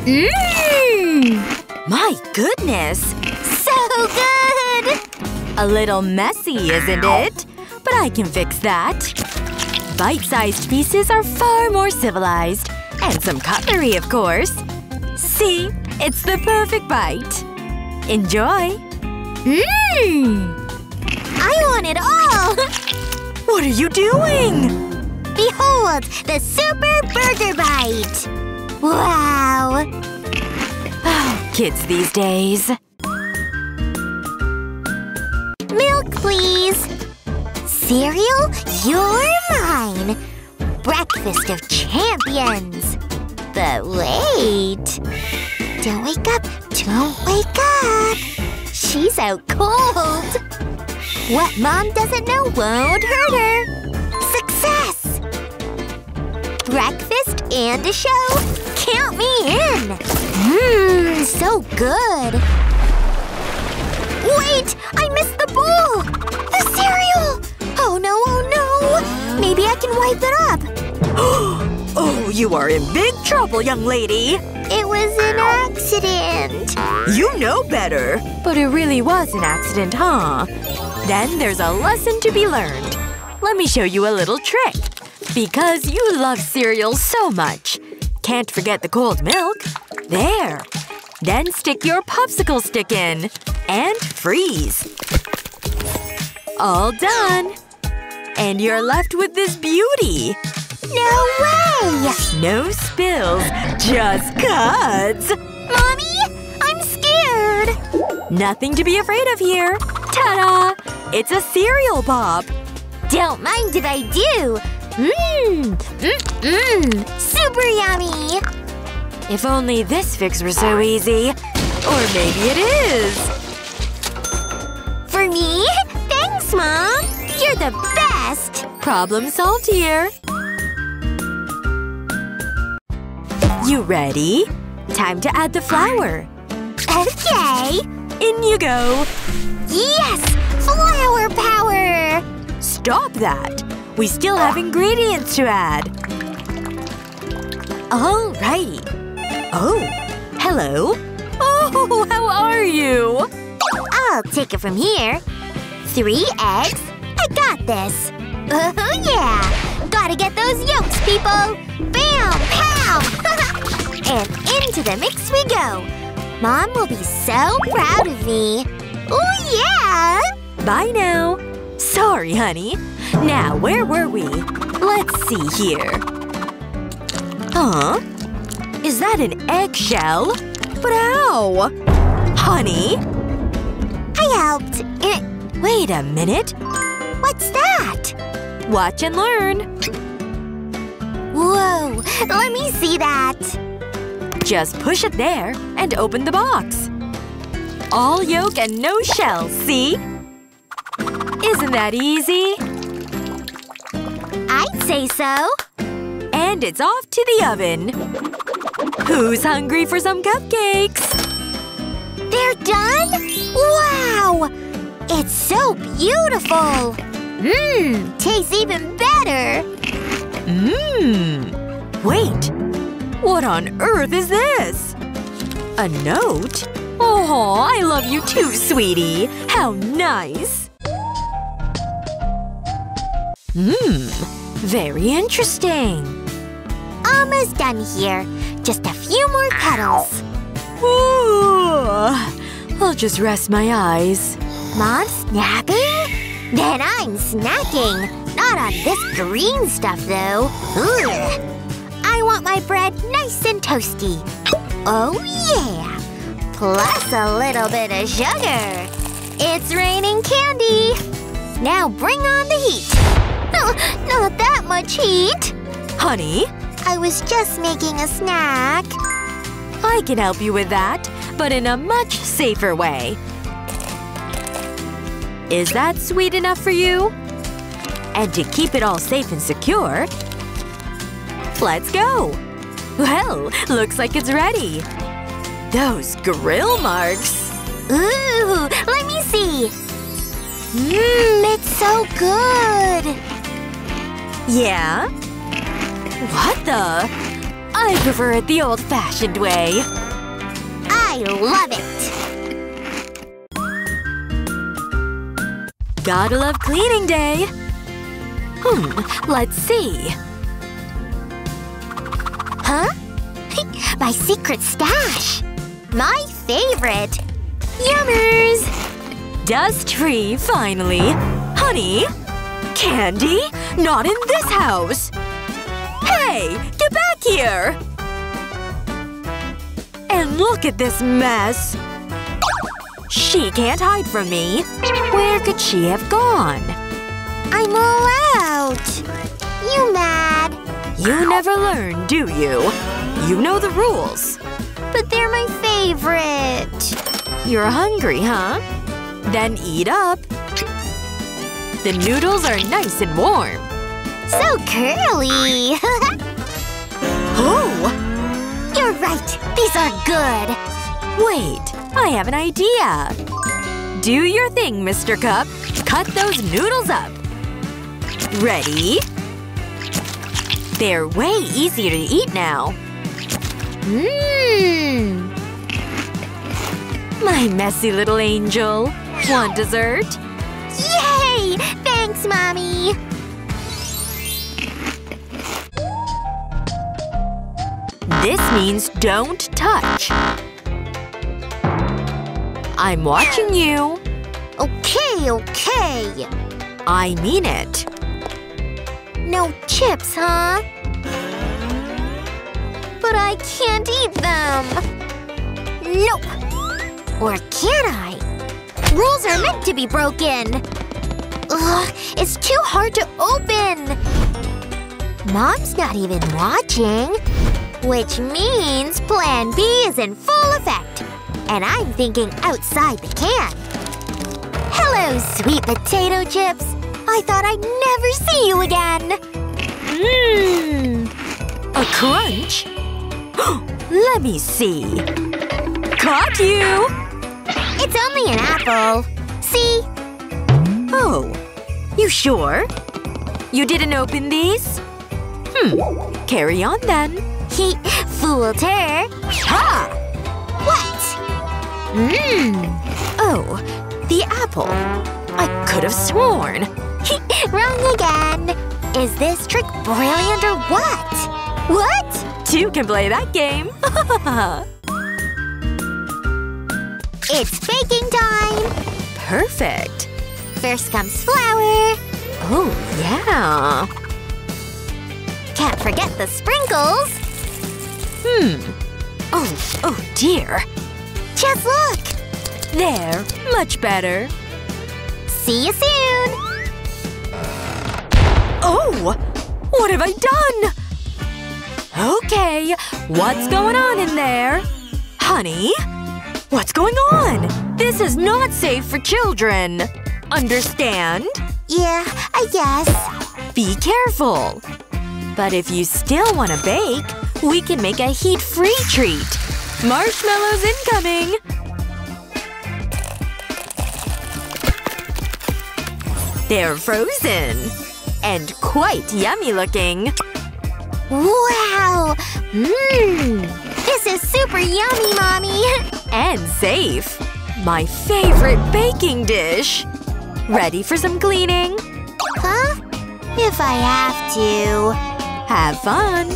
Mmm! My goodness! So good! A little messy, isn't it? But I can fix that. Bite-sized pieces are far more civilized. And some cutlery, of course. See? It's the perfect bite. Enjoy! Mmm! I want it all! What are you doing? Behold! The Super Burger Bite! Wow! Kids these days. Milk, please! Cereal? You're mine! Breakfast of champions! But wait… Don't wake up! Don't wake up! She's out cold! What Mom doesn't know won't hurt her! Success! Breakfast and a show? Count me in! Mmm, so good! Wait! I missed the bowl! The cereal! Oh no, oh no! Maybe I can wipe it up! Oh, you are in big trouble, young lady! It was an accident. You know better. But it really was an accident, huh? Then there's a lesson to be learned. Let me show you a little trick. Because you love cereal so much. Can't forget the cold milk. There. Then stick your popsicle stick in. And freeze. All done. And you're left with this beauty. No way! No spills. Just cuts. Mommy! I'm scared! Nothing to be afraid of here. Ta-da! It's a cereal pop. Don't mind if I do. Mmm! Mmm! Super yummy! If only this fix were so easy. Or maybe it is. For me? Thanks, Mom! You're the best! Problem solved here. You ready? Time to add the flour. Okay. In you go. Yes! Flour power! Stop that! We still have ingredients to add. Alrighty. Oh. Hello. Oh, how are you? I'll take it from here. 3 eggs. I got this. Oh yeah! Gotta get those yolks, people! Bam! Pow! And into the mix we go. Mom will be so proud of me. Oh yeah! Bye now. Sorry, honey. Now, where were we? Let's see here. Huh? Is that an eggshell? But how? Honey? I helped. Wait a minute. What's that? Watch and learn. Whoa! Let me see that. Just push it there and open the box. All yolk and no shell, see? Isn't that easy? I'd say so. And it's off to the oven. Who's hungry for some cupcakes? They're done? Wow! It's so beautiful! Mmm! Tastes even better! Mmm! Wait! What on earth is this? A note? Oh, I love you too, sweetie! How nice! Mmm. Very interesting. Almost done here. Just a few more petals. Ooh. I'll just rest my eyes. Mom's snapping? Then I'm snacking. Not on this green stuff, though. Ugh. I want my bread nice and toasty. Oh yeah! Plus a little bit of sugar. It's raining candy. Now bring on the heat. Not that much heat. Honey? I was just making a snack. I can help you with that, but in a much safer way. Is that sweet enough for you? And to keep it all safe and secure, let's go! Well, looks like it's ready. Those grill marks. Ooh, let me see. Mmm, it's so good. Yeah? What the? I prefer it the old-fashioned way. I love it! Gotta love cleaning day. Let's see. Huh? My secret stash! My favorite! Yummers! Dust-free, finally. Honey? Candy? Not in this house! Hey! Get back here! And look at this mess! She can't hide from me. Where could she have gone? I'm all out! You mad? You never learn, do you? You know the rules. But they're my favorite. You're hungry, huh? Then eat up. The noodles are nice and warm. So curly! Oh! You're right! These are good! Wait, I have an idea. Do your thing, Mr. Cup. Cut those noodles up. Ready? They're way easier to eat now. Mmm! My messy little angel. Want dessert? Yay! Thanks, Mommy! This means don't touch. I'm watching you. Okay, okay. I mean it. No chips, huh? But I can't eat them. Nope. Or can I? Rules are meant to be broken. Ugh, it's too hard to open. Mom's not even watching. Which means Plan B is in full effect. And I'm thinking outside the can. Hello, sweet potato chips. I thought I'd never see you again. Mmm. A crunch? Let me see. Caught you! It's only an apple. See? Oh. You sure? You didn't open these? Carry on then. He fooled her. Ha! What? Oh. The apple. I could have sworn. Wrong again. Is this trick brilliant or what? What? Two can play that game. It's baking time! Perfect. First comes flour. Oh, yeah. Can't forget the sprinkles. Oh dear. Just look! There. Much better. See you soon! Oh! What have I done? Okay. What's going on in there? Honey? What's going on? This is not safe for children. Understand? Yeah, I guess. Be careful. But if you still want to bake, we can make a heat-free treat. Marshmallows incoming! They're frozen. And quite yummy looking. Wow! This is super yummy, Mommy! And safe. My favorite baking dish. Ready for some cleaning? Huh? If I have to. Have fun.